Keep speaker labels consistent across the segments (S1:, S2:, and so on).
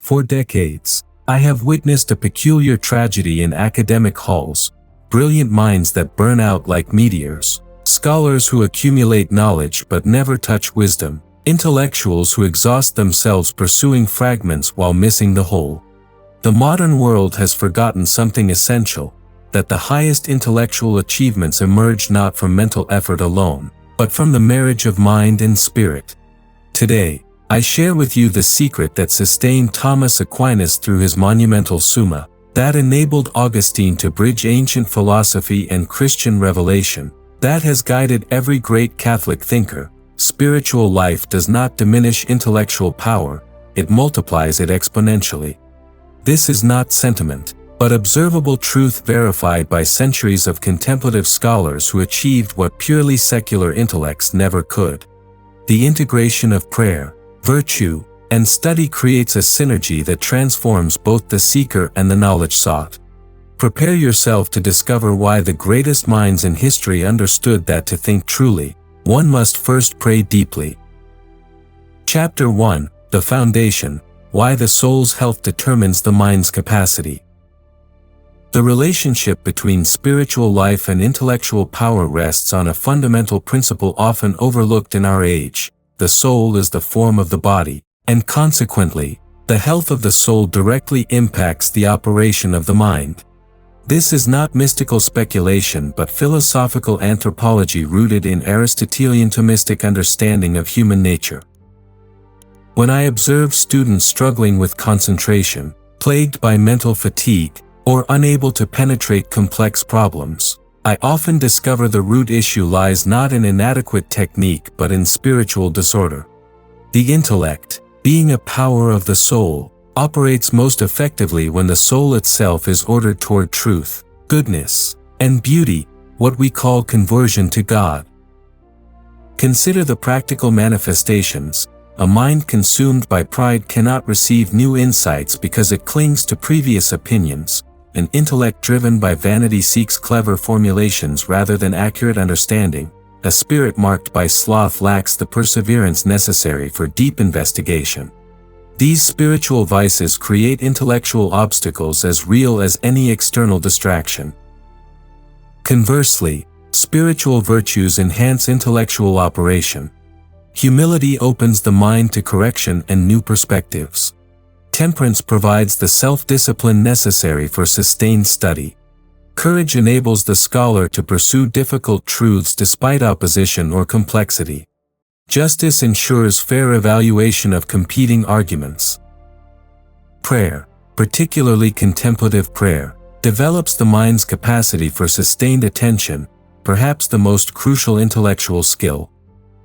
S1: For decades, I have witnessed a peculiar tragedy in academic halls: brilliant minds that burn out like meteors, scholars who accumulate knowledge but never touch wisdom, intellectuals who exhaust themselves pursuing fragments while missing the whole. The modern world has forgotten something essential: that the highest intellectual achievements emerge not from mental effort alone, but from the marriage of mind and spirit. Today, I share with you the secret that sustained Thomas Aquinas through his monumental Summa, that enabled Augustine to bridge ancient philosophy and Christian revelation, that has guided every great Catholic thinker. Spiritual life does not diminish intellectual power, it multiplies it exponentially. This is not sentiment, but observable truth verified by centuries of contemplative scholars who achieved what purely secular intellects never could. The integration of prayer, virtue, and study creates a synergy that transforms both the seeker and the knowledge sought. Prepare yourself to discover why the greatest minds in history understood that to think truly, one must first pray deeply. Chapter 1: The Foundation: Why the Soul's Health Determines the Mind's Capacity. The relationship between spiritual life and intellectual power rests on a fundamental principle often overlooked in our age: the soul is the form of the body, and consequently, the health of the soul directly impacts the operation of the mind. This is not mystical speculation but philosophical anthropology rooted in Aristotelian Thomistic understanding of human nature. When I observe students struggling with concentration, plagued by mental fatigue, or unable to penetrate complex problems, I often discover the root issue lies not in inadequate technique but in spiritual disorder. The intellect, being a power of the soul, operates most effectively when the soul itself is ordered toward truth, goodness, and beauty, what we call conversion to God. Consider the practical manifestations. A mind consumed by pride cannot receive new insights because it clings to previous opinions. An intellect driven by vanity seeks clever formulations rather than accurate understanding. A spirit marked by sloth lacks the perseverance necessary for deep investigation. These spiritual vices create intellectual obstacles as real as any external distraction. Conversely, spiritual virtues enhance intellectual operation. Humility opens the mind to correction and new perspectives. Temperance provides the self-discipline necessary for sustained study. Courage enables the scholar to pursue difficult truths despite opposition or complexity. Justice ensures fair evaluation of competing arguments. Prayer, particularly contemplative prayer, develops the mind's capacity for sustained attention, perhaps the most crucial intellectual skill.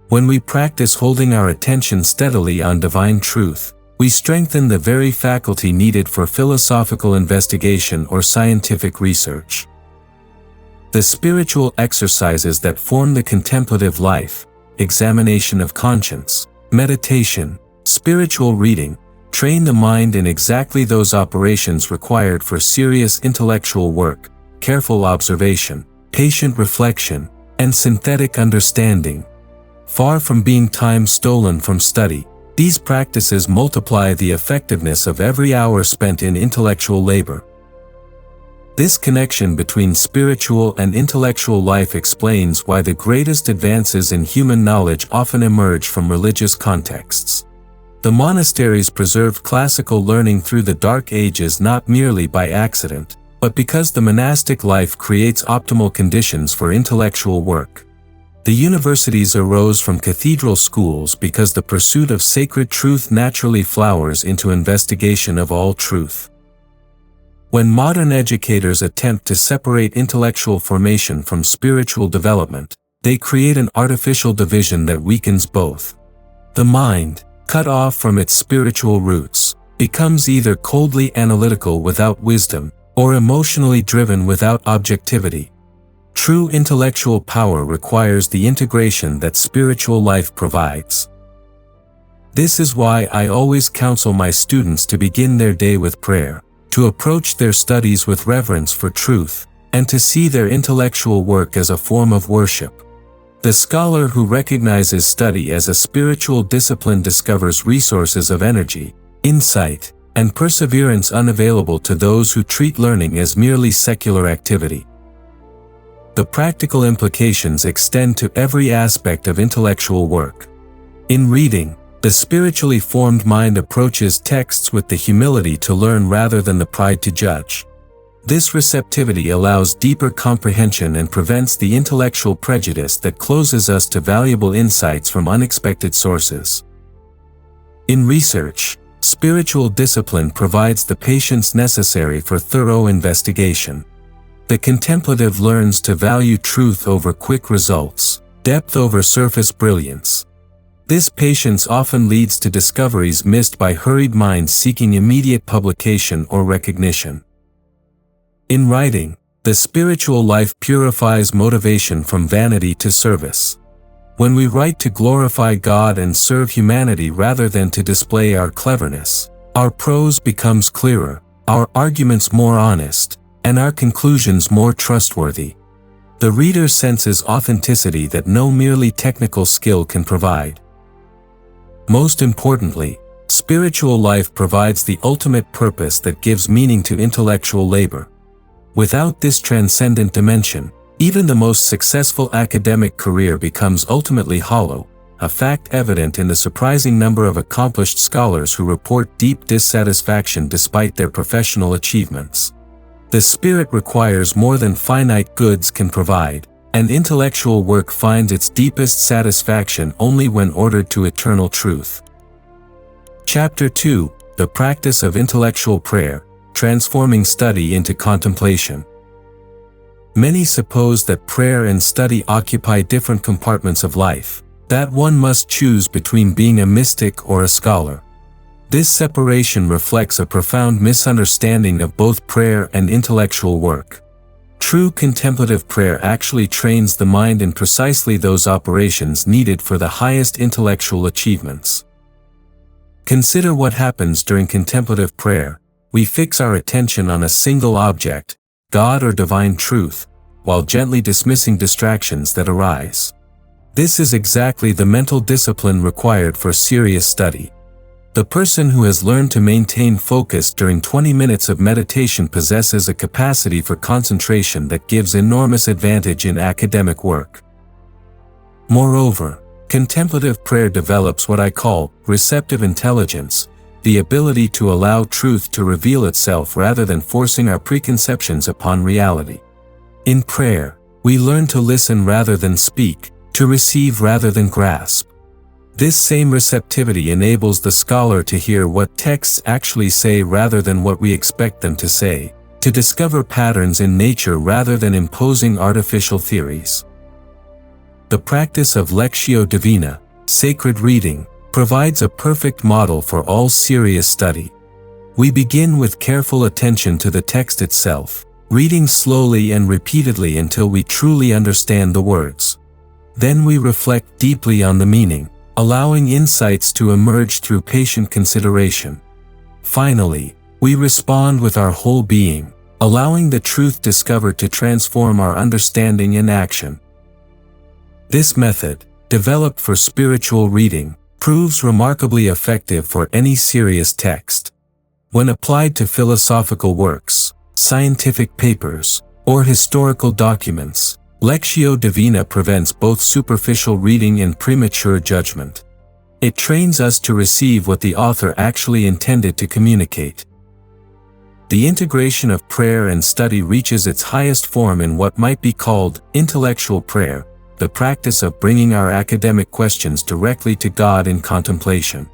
S1: When we practice holding our attention steadily on divine truth, we strengthen the very faculty needed for philosophical investigation or scientific research. The spiritual exercises that form the contemplative life, examination of conscience, meditation, spiritual reading, train the mind in exactly those operations required for serious intellectual work: careful observation, patient reflection, and synthetic understanding. Far from being time stolen from study, these practices multiply the effectiveness of every hour spent in intellectual labor. This connection between spiritual and intellectual life explains why the greatest advances in human knowledge often emerge from religious contexts. The monasteries preserved classical learning through the Dark Ages not merely by accident, but because the monastic life creates optimal conditions for intellectual work. The universities arose from cathedral schools because the pursuit of sacred truth naturally flowers into investigation of all truth. When modern educators attempt to separate intellectual formation from spiritual development, they create an artificial division that weakens both. The mind, cut off from its spiritual roots, becomes either coldly analytical without wisdom, or emotionally driven without objectivity. True intellectual power requires the integration that spiritual life provides. This is why I always counsel my students to begin their day with prayer, to approach their studies with reverence for truth, and to see their intellectual work as a form of worship. The scholar who recognizes study as a spiritual discipline discovers resources of energy, insight, and perseverance unavailable to those who treat learning as merely secular activity. The practical implications extend to every aspect of intellectual work. In reading, the spiritually formed mind approaches texts with the humility to learn rather than the pride to judge. This receptivity allows deeper comprehension and prevents the intellectual prejudice that closes us to valuable insights from unexpected sources. In research, spiritual discipline provides the patience necessary for thorough investigation. The contemplative learns to value truth over quick results, depth over surface brilliance. This patience often leads to discoveries missed by hurried minds seeking immediate publication or recognition. In writing, the spiritual life purifies motivation from vanity to service. When we write to glorify God and serve humanity rather than to display our cleverness, our prose becomes clearer, our arguments more honest, and our conclusions more trustworthy. The reader senses authenticity that no merely technical skill can provide. Most importantly, spiritual life provides the ultimate purpose that gives meaning to intellectual labor. Without this transcendent dimension, even the most successful academic career becomes ultimately hollow, a fact evident in the surprising number of accomplished scholars who report deep dissatisfaction despite their professional achievements. The spirit requires more than finite goods can provide, and intellectual work finds its deepest satisfaction only when ordered to eternal truth. Chapter 2: The Practice of Intellectual Prayer, Transforming Study into Contemplation. Many suppose that prayer and study occupy different compartments of life, that one must choose between being a mystic or a scholar. This separation reflects a profound misunderstanding of both prayer and intellectual work. True contemplative prayer actually trains the mind in precisely those operations needed for the highest intellectual achievements. Consider what happens during contemplative prayer. We fix our attention on a single object, God or divine truth, while gently dismissing distractions that arise. This is exactly the mental discipline required for serious study. The person who has learned to maintain focus during 20 minutes of meditation possesses a capacity for concentration that gives enormous advantage in academic work. Moreover, contemplative prayer develops what I call receptive intelligence, the ability to allow truth to reveal itself rather than forcing our preconceptions upon reality. In prayer, we learn to listen rather than speak, to receive rather than grasp. This same receptivity enables the scholar to hear what texts actually say rather than what we expect them to say, to discover patterns in nature rather than imposing artificial theories. The practice of lectio divina, sacred reading, provides a perfect model for all serious study. We begin with careful attention to the text itself, reading slowly and repeatedly until we truly understand the words. Then we reflect deeply on the meaning, allowing insights to emerge through patient consideration. Finally, we respond with our whole being, allowing the truth discovered to transform our understanding and action. This method, developed for spiritual reading, proves remarkably effective for any serious text. When applied to philosophical works, scientific papers, or historical documents, lectio divina prevents both superficial reading and premature judgment. It trains us to receive what the author actually intended to communicate. The integration of prayer and study reaches its highest form in what might be called intellectual prayer, the practice of bringing our academic questions directly to God in contemplation.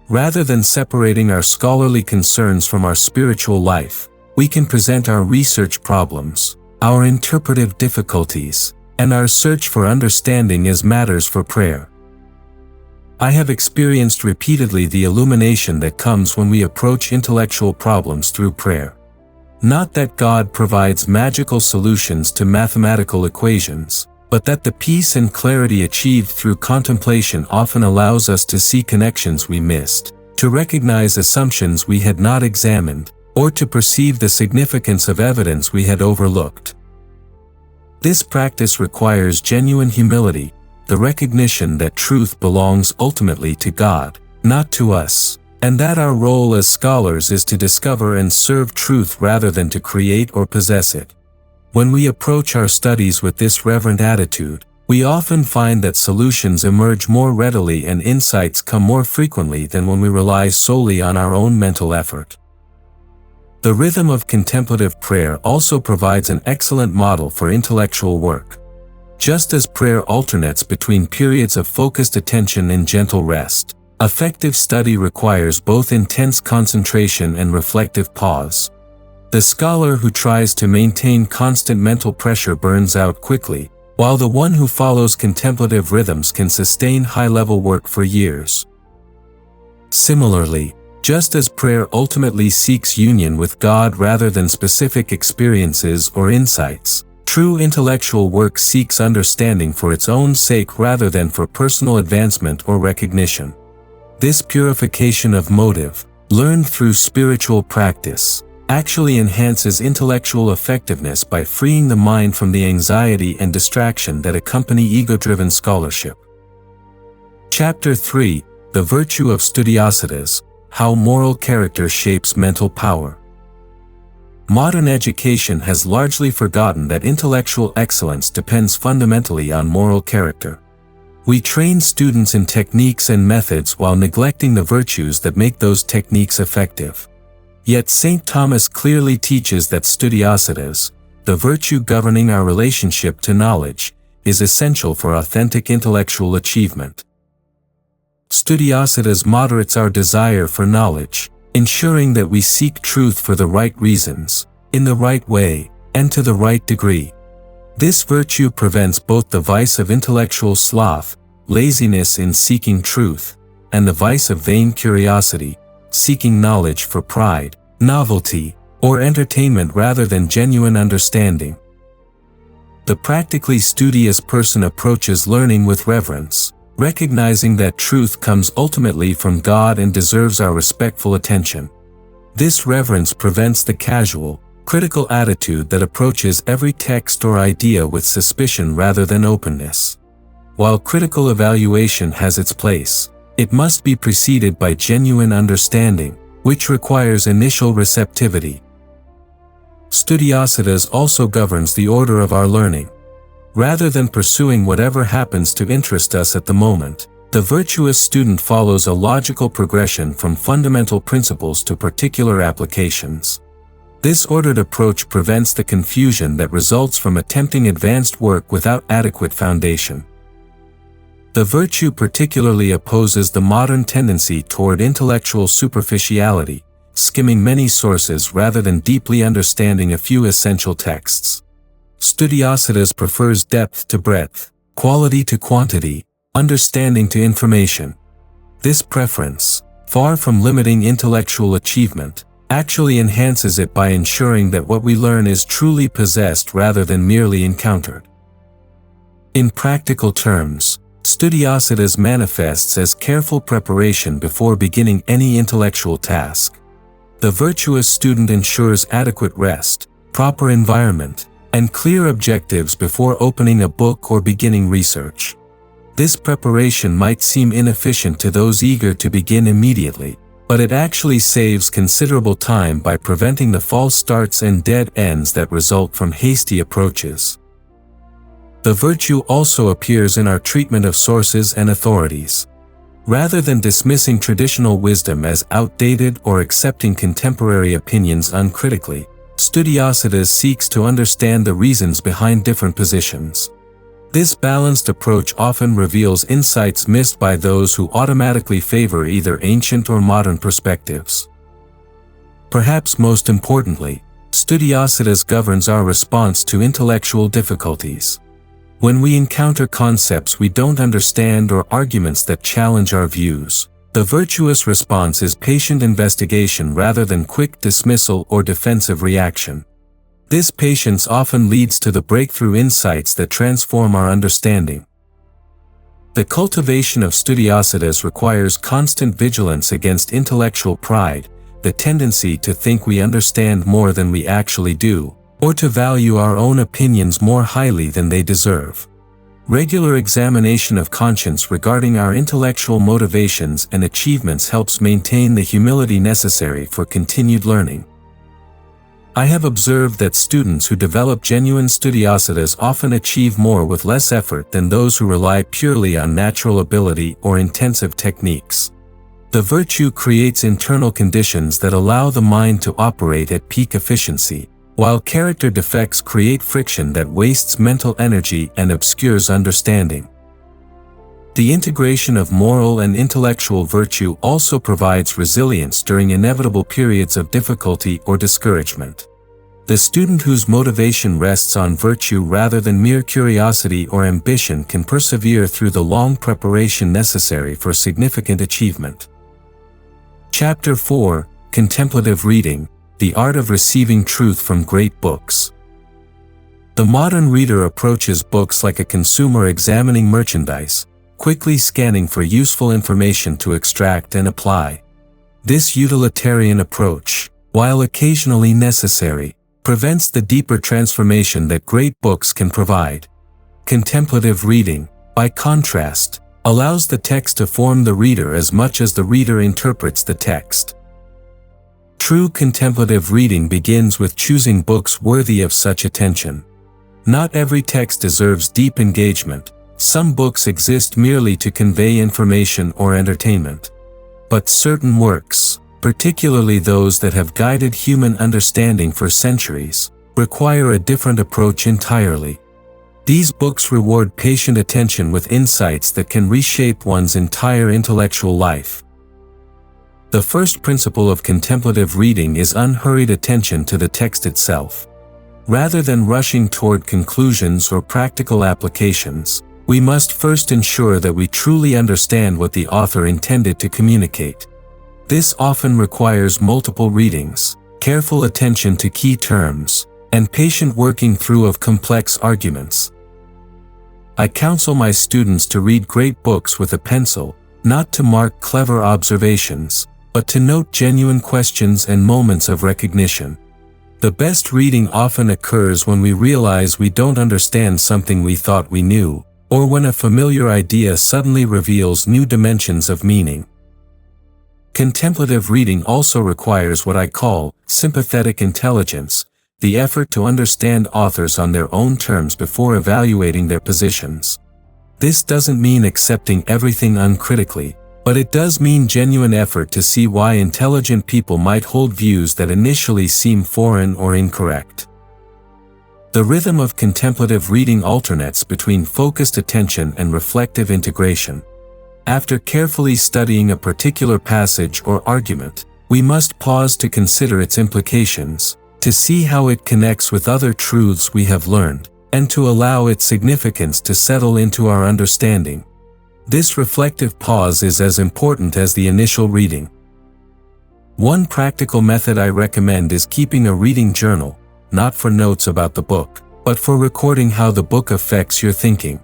S1: Rather than separating our scholarly concerns from our spiritual life, we can present our research problems, our interpretive difficulties, and our search for understanding as matters for prayer. I have experienced repeatedly the illumination that comes when we approach intellectual problems through prayer. Not that God provides magical solutions to mathematical equations, but that the peace and clarity achieved through contemplation often allows us to see connections we missed, to recognize assumptions we had not examined, or to perceive the significance of evidence we had overlooked. This practice requires genuine humility, the recognition that truth belongs ultimately to God, not to us, and that our role as scholars is to discover and serve truth rather than to create or possess it. When we approach our studies with this reverent attitude, we often find that solutions emerge more readily and insights come more frequently than when we rely solely on our own mental effort. The rhythm of contemplative prayer also provides an excellent model for intellectual work. Just as prayer alternates between periods of focused attention and gentle rest, effective study requires both intense concentration and reflective pause. The scholar who tries to maintain constant mental pressure burns out quickly, while the one who follows contemplative rhythms can sustain high-level work for years. Similarly, just as prayer ultimately seeks union with God rather than specific experiences or insights, true intellectual work seeks understanding for its own sake rather than for personal advancement or recognition. This purification of motive, learned through spiritual practice, actually enhances intellectual effectiveness by freeing the mind from the anxiety and distraction that accompany ego-driven scholarship. Chapter 3: The Virtue of Studiositas, How Moral Character Shapes Mental Power. Modern education has largely forgotten that intellectual excellence depends fundamentally on moral character. We train students in techniques and methods while neglecting the virtues that make those techniques effective. Yet St. Thomas clearly teaches that studiositas, the virtue governing our relationship to knowledge, is essential for authentic intellectual achievement. Studiositas moderates our desire for knowledge, ensuring that we seek truth for the right reasons, in the right way, and to the right degree. This virtue prevents both the vice of intellectual sloth, laziness in seeking truth, and the vice of vain curiosity, seeking knowledge for pride, novelty, or entertainment rather than genuine understanding. The practically studious person approaches learning with reverence, recognizing that truth comes ultimately from God and deserves our respectful attention. This reverence prevents the casual, critical attitude that approaches every text or idea with suspicion rather than openness. While critical evaluation has its place, it must be preceded by genuine understanding, which requires initial receptivity. Studiositas also governs the order of our learning. Rather than pursuing whatever happens to interest us at the moment, the virtuous student follows a logical progression from fundamental principles to particular applications. This ordered approach prevents the confusion that results from attempting advanced work without adequate foundation. The virtue particularly opposes the modern tendency toward intellectual superficiality, skimming many sources rather than deeply understanding a few essential texts. Studiositas prefers depth to breadth, quality to quantity, understanding to information. This preference, far from limiting intellectual achievement, actually enhances it by ensuring that what we learn is truly possessed rather than merely encountered. In practical terms, studiositas manifests as careful preparation before beginning any intellectual task. The virtuous student ensures adequate rest, proper environment, and clear objectives before opening a book or beginning research. This preparation might seem inefficient to those eager to begin immediately, but it actually saves considerable time by preventing the false starts and dead ends that result from hasty approaches. The virtue also appears in our treatment of sources and authorities. Rather than dismissing traditional wisdom as outdated or accepting contemporary opinions uncritically, studiositas seeks to understand the reasons behind different positions. This balanced approach often reveals insights missed by those who automatically favor either ancient or modern perspectives. Perhaps most importantly, studiositas governs our response to intellectual difficulties. When we encounter concepts we don't understand or arguments that challenge our views, the virtuous response is patient investigation rather than quick dismissal or defensive reaction. This patience often leads to the breakthrough insights that transform our understanding. The cultivation of studiositas requires constant vigilance against intellectual pride, the tendency to think we understand more than we actually do, or to value our own opinions more highly than they deserve. Regular examination of conscience regarding our intellectual motivations and achievements helps maintain the humility necessary for continued learning. I have observed that students who develop genuine studiositas often achieve more with less effort than those who rely purely on natural ability or intensive techniques. The virtue creates internal conditions that allow the mind to operate at peak efficiency, while character defects create friction that wastes mental energy and obscures understanding. The integration of moral and intellectual virtue also provides resilience during inevitable periods of difficulty or discouragement. The student whose motivation rests on virtue rather than mere curiosity or ambition can persevere through the long preparation necessary for significant achievement. Chapter 4: Contemplative Reading: The Art of Receiving Truth from Great Books. The modern reader approaches books like a consumer examining merchandise, quickly scanning for useful information to extract and apply. This utilitarian approach, while occasionally necessary, prevents the deeper transformation that great books can provide. Contemplative reading, by contrast, allows the text to form the reader as much as the reader interprets the text. True contemplative reading begins with choosing books worthy of such attention. Not every text deserves deep engagement. Some books exist merely to convey information or entertainment. But certain works, particularly those that have guided human understanding for centuries, require a different approach entirely. These books reward patient attention with insights that can reshape one's entire intellectual life. The first principle of contemplative reading is unhurried attention to the text itself. Rather than rushing toward conclusions or practical applications, we must first ensure that we truly understand what the author intended to communicate. This often requires multiple readings, careful attention to key terms, and patient working through of complex arguments. I counsel my students to read great books with a pencil, not to mark clever observations, but to note genuine questions and moments of recognition. The best reading often occurs when we realize we don't understand something we thought we knew, or when a familiar idea suddenly reveals new dimensions of meaning. Contemplative reading also requires what I call sympathetic intelligence, the effort to understand authors on their own terms before evaluating their positions. This doesn't mean accepting everything uncritically, but it does mean genuine effort to see why intelligent people might hold views that initially seem foreign or incorrect. The rhythm of contemplative reading alternates between focused attention and reflective integration. After carefully studying a particular passage or argument, we must pause to consider its implications, to see how it connects with other truths we have learned, and to allow its significance to settle into our understanding. This reflective pause is as important as the initial reading. One practical method I recommend is keeping a reading journal, not for notes about the book, but for recording how the book affects your thinking.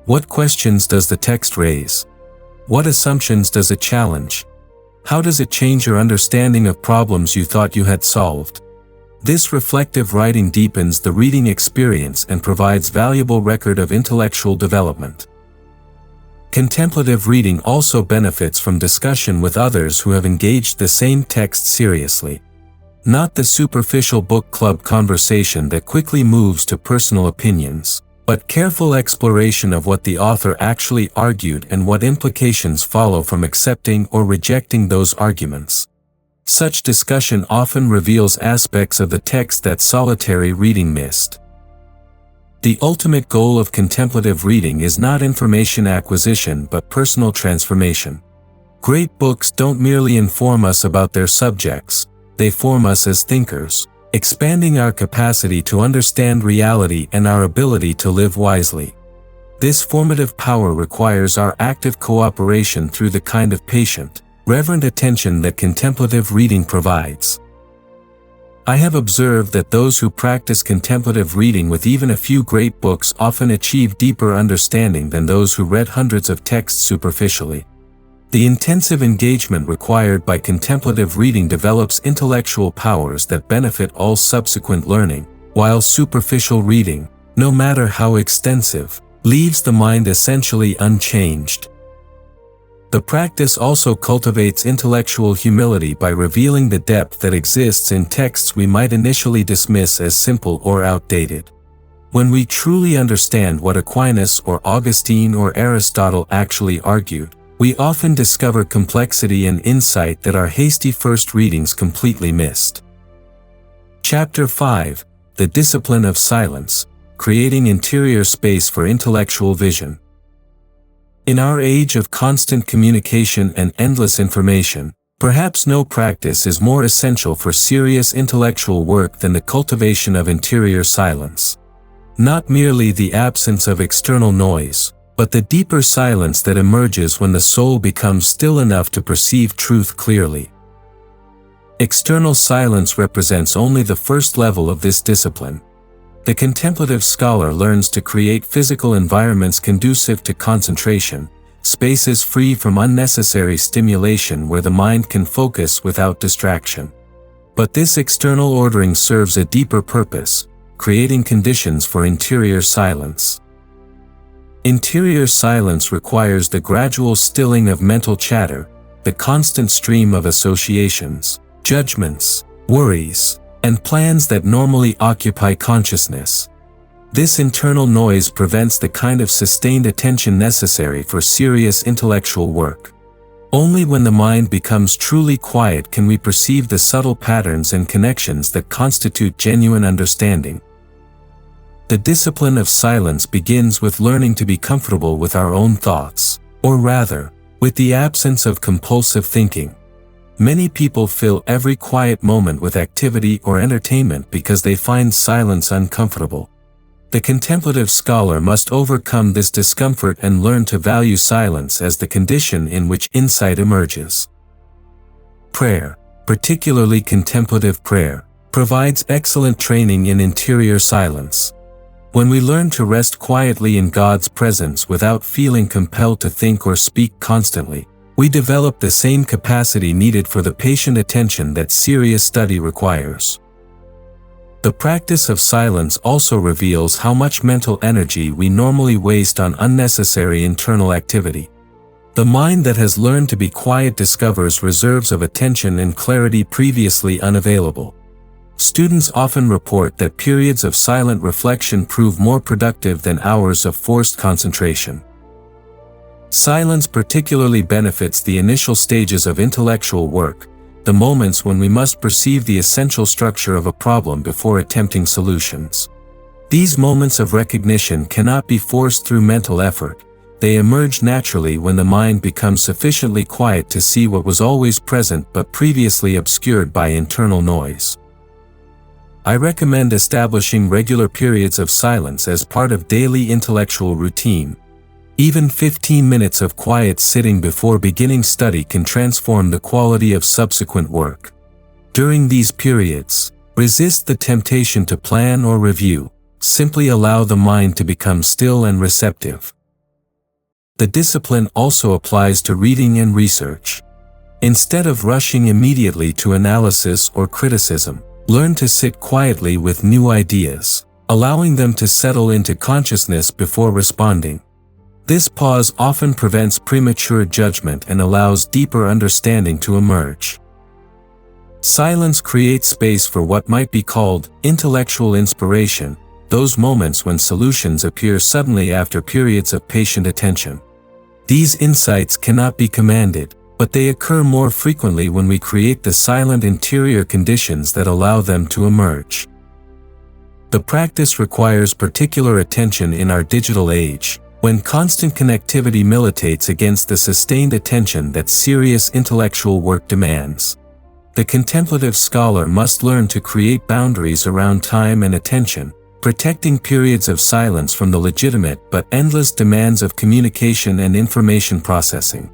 S1: What questions does the text raise? What assumptions does it challenge? How does it change your understanding of problems you thought you had solved? This reflective writing deepens the reading experience and provides valuable record of intellectual development. Contemplative reading also benefits from discussion with others who have engaged the same text seriously. Not the superficial book club conversation that quickly moves to personal opinions, but careful exploration of what the author actually argued and what implications follow from accepting or rejecting those arguments. Such discussion often reveals aspects of the text that solitary reading missed. The ultimate goal of contemplative reading is not information acquisition but personal transformation. Great books don't merely inform us about their subjects, they form us as thinkers, expanding our capacity to understand reality and our ability to live wisely. This formative power requires our active cooperation through the kind of patient, reverent attention that contemplative reading provides. I have observed that those who practice contemplative reading with even a few great books often achieve deeper understanding than those who read hundreds of texts superficially. The intensive engagement required by contemplative reading develops intellectual powers that benefit all subsequent learning, while superficial reading, no matter how extensive, leaves the mind essentially unchanged. The practice also cultivates intellectual humility by revealing the depth that exists in texts we might initially dismiss as simple or outdated. When we truly understand what Aquinas or Augustine or Aristotle actually argued, we often discover complexity and insight that our hasty first readings completely missed. Chapter 5: The Discipline of Silence, Creating Interior Space for Intellectual Vision. In our age of constant communication and endless information, perhaps no practice is more essential for serious intellectual work than the cultivation of interior silence. Not merely the absence of external noise, but the deeper silence that emerges when the soul becomes still enough to perceive truth clearly. External silence represents only the first level of this discipline. The contemplative scholar learns to create physical environments conducive to concentration, spaces free from unnecessary stimulation where the mind can focus without distraction. But this external ordering serves a deeper purpose, creating conditions for interior silence. Interior silence requires the gradual stilling of mental chatter, the constant stream of associations, judgments, worries, and plans that normally occupy consciousness. This internal noise prevents the kind of sustained attention necessary for serious intellectual work. Only when the mind becomes truly quiet can we perceive the subtle patterns and connections that constitute genuine understanding. The discipline of silence begins with learning to be comfortable with our own thoughts, or rather, with the absence of compulsive thinking. Many people fill every quiet moment with activity or entertainment because they find silence uncomfortable. The contemplative scholar must overcome this discomfort and learn to value silence as the condition in which insight emerges. Prayer, particularly contemplative prayer, provides excellent training in interior silence. When we learn to rest quietly in God's presence without feeling compelled to think or speak constantly, we develop the same capacity needed for the patient attention that serious study requires. The practice of silence also reveals how much mental energy we normally waste on unnecessary internal activity. The mind that has learned to be quiet discovers reserves of attention and clarity previously unavailable. Students often report that periods of silent reflection prove more productive than hours of forced concentration. Silence particularly benefits the initial stages of intellectual work, the moments when we must perceive the essential structure of a problem before attempting solutions. These moments of recognition cannot be forced through mental effort. They emerge naturally when the mind becomes sufficiently quiet to see what was always present but previously obscured by internal noise. I recommend establishing regular periods of silence as part of daily intellectual routine. Even 15 minutes of quiet sitting before beginning study can transform the quality of subsequent work. During these periods, resist the temptation to plan or review. Simply allow the mind to become still and receptive. The discipline also applies to reading and research. Instead of rushing immediately to analysis or criticism, learn to sit quietly with new ideas, allowing them to settle into consciousness before responding. This pause often prevents premature judgment and allows deeper understanding to emerge. Silence creates space for what might be called intellectual inspiration, those moments when solutions appear suddenly after periods of patient attention. These insights cannot be commanded, but they occur more frequently when we create the silent interior conditions that allow them to emerge. The practice requires particular attention in our digital age, when constant connectivity militates against the sustained attention that serious intellectual work demands. The contemplative scholar must learn to create boundaries around time and attention, protecting periods of silence from the legitimate but endless demands of communication and information processing.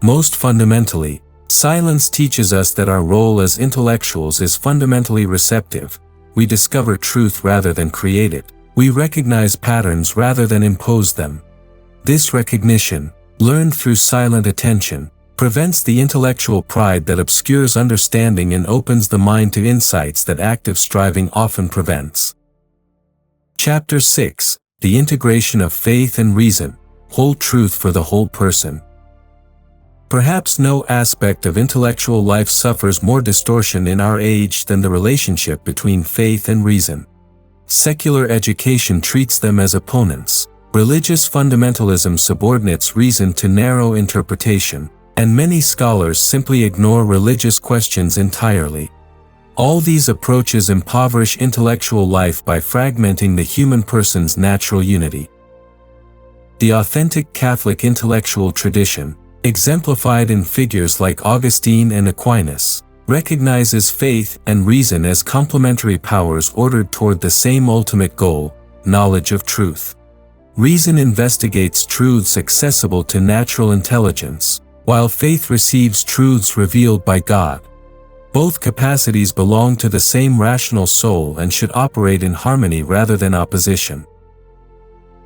S1: Most fundamentally, silence teaches us that our role as intellectuals is fundamentally receptive. We discover truth rather than create it. We recognize patterns rather than impose them. This recognition, learned through silent attention, prevents the intellectual pride that obscures understanding and opens the mind to insights that active striving often prevents. Chapter 6: the integration of faith and reason, whole truth for the whole person. Perhaps no aspect of intellectual life suffers more distortion in our age than the relationship between faith and reason. Secular education treats them as opponents. Religious fundamentalism subordinates reason to narrow interpretation, and many scholars simply ignore religious questions entirely. All these approaches impoverish intellectual life by fragmenting the human person's natural unity. The authentic Catholic intellectual tradition, exemplified in figures like Augustine and Aquinas, recognizes faith and reason as complementary powers ordered toward the same ultimate goal, knowledge of truth. Reason investigates truths accessible to natural intelligence, while faith receives truths revealed by God. Both capacities belong to the same rational soul and should operate in harmony rather than opposition.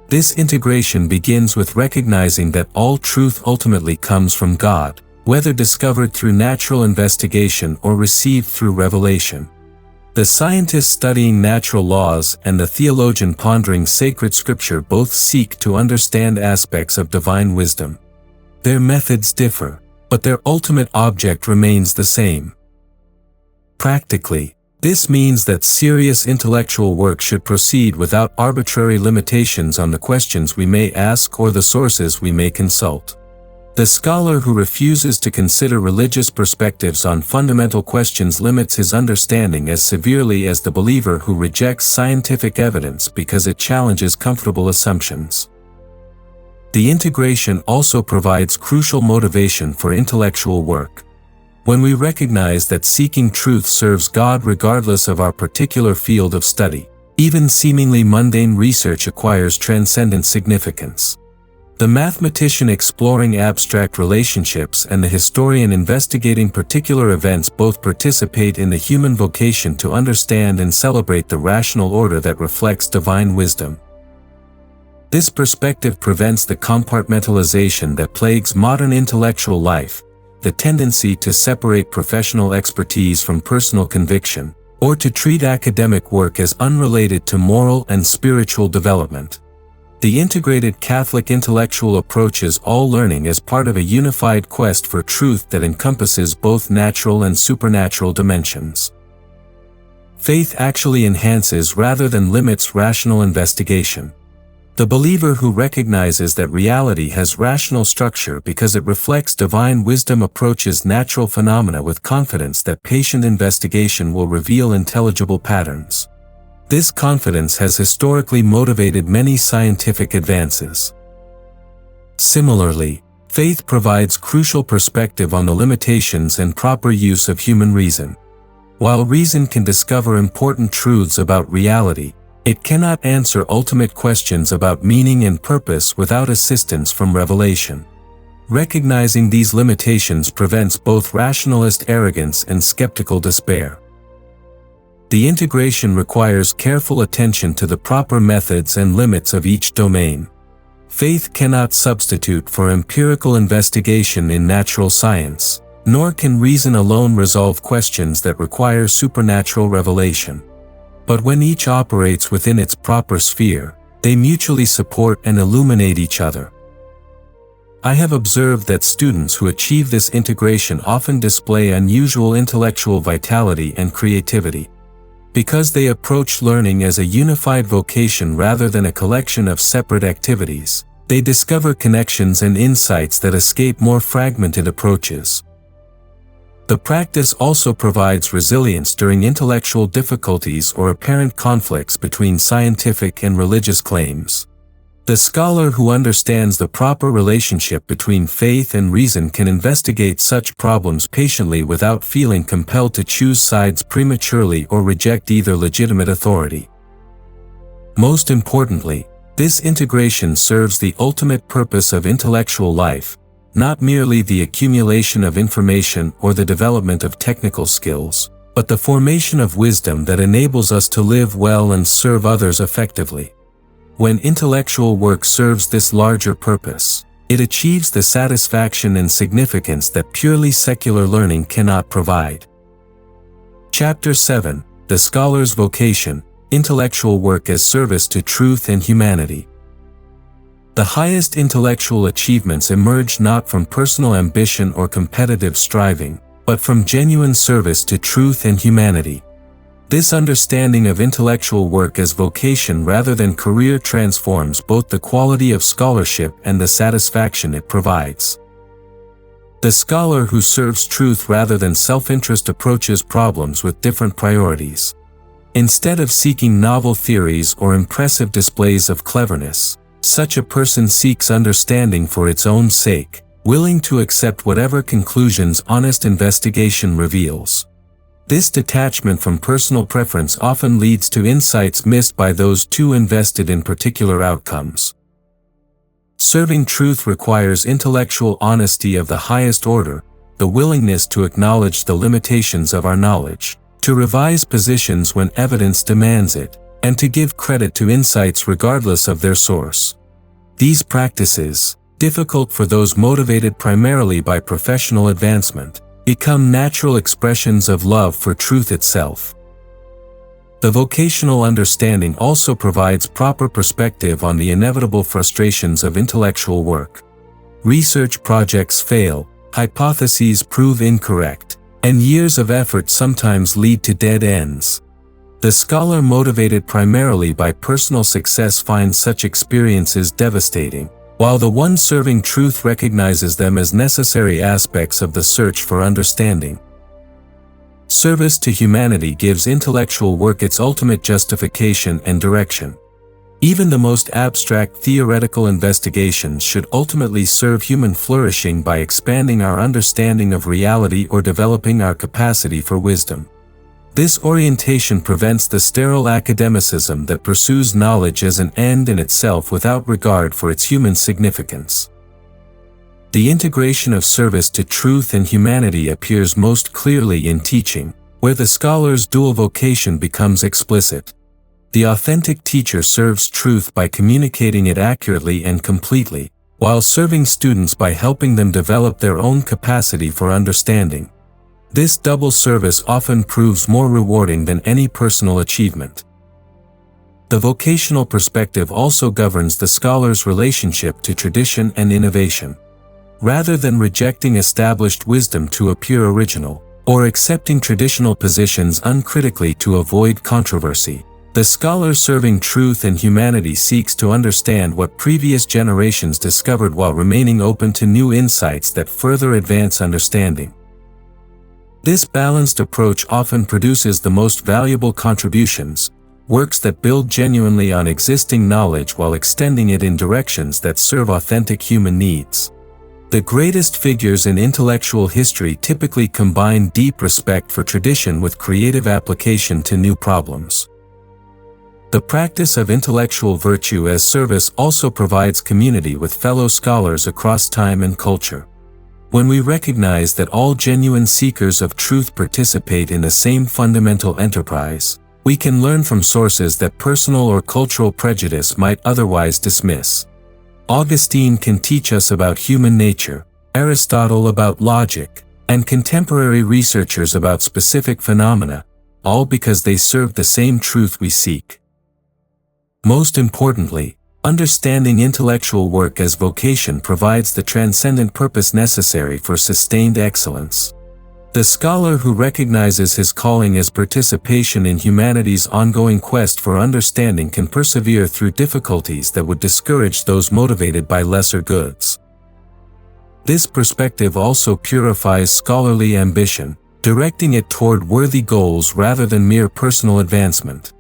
S1: This integration begins with recognizing that all truth ultimately comes from God, whether discovered through natural investigation or received through revelation. The scientist studying natural laws and the theologian pondering sacred scripture both seek to understand aspects of divine wisdom. Their methods differ, but their ultimate object remains the same. Practically, this means that serious intellectual work should proceed without arbitrary limitations on the questions we may ask or the sources we may consult. The scholar who refuses to consider religious perspectives on fundamental questions limits his understanding as severely as the believer who rejects scientific evidence because it challenges comfortable assumptions. The integration also provides crucial motivation for intellectual work. When we recognize that seeking truth serves God regardless of our particular field of study, even seemingly mundane research acquires transcendent significance. The mathematician exploring abstract relationships and the historian investigating particular events both participate in the human vocation to understand and celebrate the rational order that reflects divine wisdom. This perspective prevents the compartmentalization that plagues modern intellectual life, the tendency to separate professional expertise from personal conviction, or to treat academic work as unrelated to moral and spiritual development. The integrated Catholic intellectual approaches all learning as part of a unified quest for truth that encompasses both natural and supernatural dimensions. Faith actually enhances rather than limits rational investigation. The believer who recognizes that reality has rational structure because it reflects divine wisdom approaches natural phenomena with confidence that patient investigation will reveal intelligible patterns. This confidence has historically motivated many scientific advances. Similarly, faith provides crucial perspective on the limitations and proper use of human reason. While reason can discover important truths about reality, it cannot answer ultimate questions about meaning and purpose without assistance from revelation. Recognizing these limitations prevents both rationalist arrogance and skeptical despair. The integration requires careful attention to the proper methods and limits of each domain. Faith cannot substitute for empirical investigation in natural science, nor can reason alone resolve questions that require supernatural revelation. But when each operates within its proper sphere, they mutually support and illuminate each other. I have observed that students who achieve this integration often display unusual intellectual vitality and creativity. Because they approach learning as a unified vocation rather than a collection of separate activities, they discover connections and insights that escape more fragmented approaches. The practice also provides resilience during intellectual difficulties or apparent conflicts between scientific and religious claims. The scholar who understands the proper relationship between faith and reason can investigate such problems patiently without feeling compelled to choose sides prematurely or reject either legitimate authority. Most importantly, this integration serves the ultimate purpose of intellectual life, not merely the accumulation of information or the development of technical skills, but the formation of wisdom that enables us to live well and serve others effectively. When intellectual work serves this larger purpose, it achieves the satisfaction and significance that purely secular learning cannot provide. Chapter 7: The Scholar's Vocation, intellectual work as service to truth and humanity. The highest intellectual achievements emerge not from personal ambition or competitive striving, but from genuine service to truth and humanity. This understanding of intellectual work as vocation rather than career transforms both the quality of scholarship and the satisfaction it provides. The scholar who serves truth rather than self-interest approaches problems with different priorities. Instead of seeking novel theories or impressive displays of cleverness, such a person seeks understanding for its own sake, willing to accept whatever conclusions honest investigation reveals. This detachment from personal preference often leads to insights missed by those too invested in particular outcomes. Serving truth requires intellectual honesty of the highest order, the willingness to acknowledge the limitations of our knowledge, to revise positions when evidence demands it, and to give credit to insights regardless of their source. These practices, difficult for those motivated primarily by professional advancement, become natural expressions of love for truth itself. The vocational understanding also provides proper perspective on the inevitable frustrations of intellectual work. Research projects fail, hypotheses prove incorrect, and years of effort sometimes lead to dead ends. The scholar motivated primarily by personal success finds such experiences devastating, while the one serving truth recognizes them as necessary aspects of the search for understanding. Service to humanity gives intellectual work its ultimate justification and direction. Even the most abstract theoretical investigations should ultimately serve human flourishing by expanding our understanding of reality or developing our capacity for wisdom. This orientation prevents the sterile academicism that pursues knowledge as an end in itself without regard for its human significance. The integration of service to truth and humanity appears most clearly in teaching, where the scholar's dual vocation becomes explicit. The authentic teacher serves truth by communicating it accurately and completely, while serving students by helping them develop their own capacity for understanding. This double service often proves more rewarding than any personal achievement. The vocational perspective also governs the scholar's relationship to tradition and innovation. Rather than rejecting established wisdom to appear original, or accepting traditional positions uncritically to avoid controversy, the scholar serving truth and humanity seeks to understand what previous generations discovered while remaining open to new insights that further advance understanding. This balanced approach often produces the most valuable contributions, works that build genuinely on existing knowledge while extending it in directions that serve authentic human needs. The greatest figures in intellectual history typically combine deep respect for tradition with creative application to new problems. The practice of intellectual virtue as service also provides community with fellow scholars across time and culture. When we recognize that all genuine seekers of truth participate in the same fundamental enterprise, we can learn from sources that personal or cultural prejudice might otherwise dismiss. Augustine can teach us about human nature, Aristotle about logic, and contemporary researchers about specific phenomena, all because they serve the same truth we seek. Most importantly, understanding intellectual work as vocation provides the transcendent purpose necessary for sustained excellence. The scholar who recognizes his calling as participation in humanity's ongoing quest for understanding can persevere through difficulties that would discourage those motivated by lesser goods. This perspective also purifies scholarly ambition, directing it toward worthy goals rather than mere personal advancement.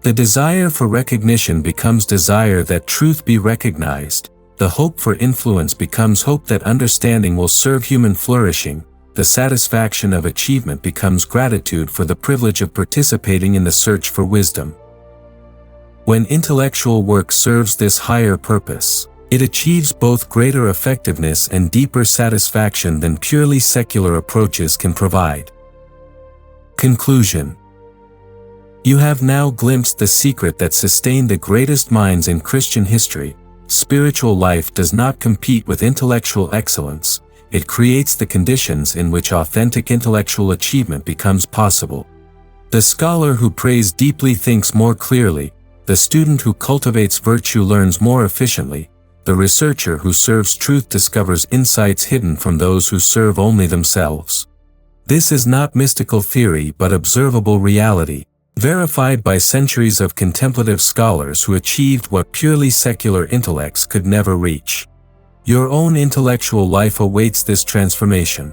S1: The desire for recognition becomes desire that truth be recognized, the hope for influence becomes hope that understanding will serve human flourishing, the satisfaction of achievement becomes gratitude for the privilege of participating in the search for wisdom. When intellectual work serves this higher purpose, it achieves both greater effectiveness and deeper satisfaction than purely secular approaches can provide. Conclusion. You have now glimpsed the secret that sustained the greatest minds in Christian history. Spiritual life does not compete with intellectual excellence, it creates the conditions in which authentic intellectual achievement becomes possible. The scholar who prays deeply thinks more clearly, the student who cultivates virtue learns more efficiently, the researcher who serves truth discovers insights hidden from those who serve only themselves. This is not mystical theory but observable reality, verified by centuries of contemplative scholars who achieved what purely secular intellects could never reach. Your own intellectual life awaits this transformation.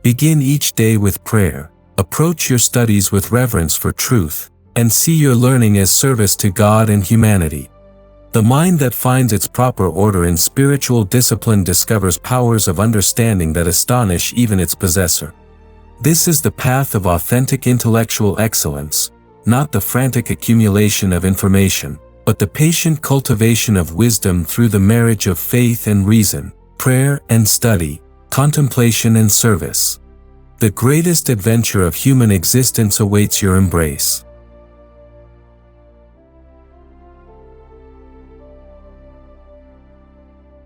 S1: Begin each day with prayer, approach your studies with reverence for truth, and see your learning as service to God and humanity. The mind that finds its proper order in spiritual discipline discovers powers of understanding that astonish even its possessor. This is the path of authentic intellectual excellence, not the frantic accumulation of information, but the patient cultivation of wisdom through the marriage of faith and reason, prayer and study, contemplation and service. The greatest adventure of human existence awaits your embrace.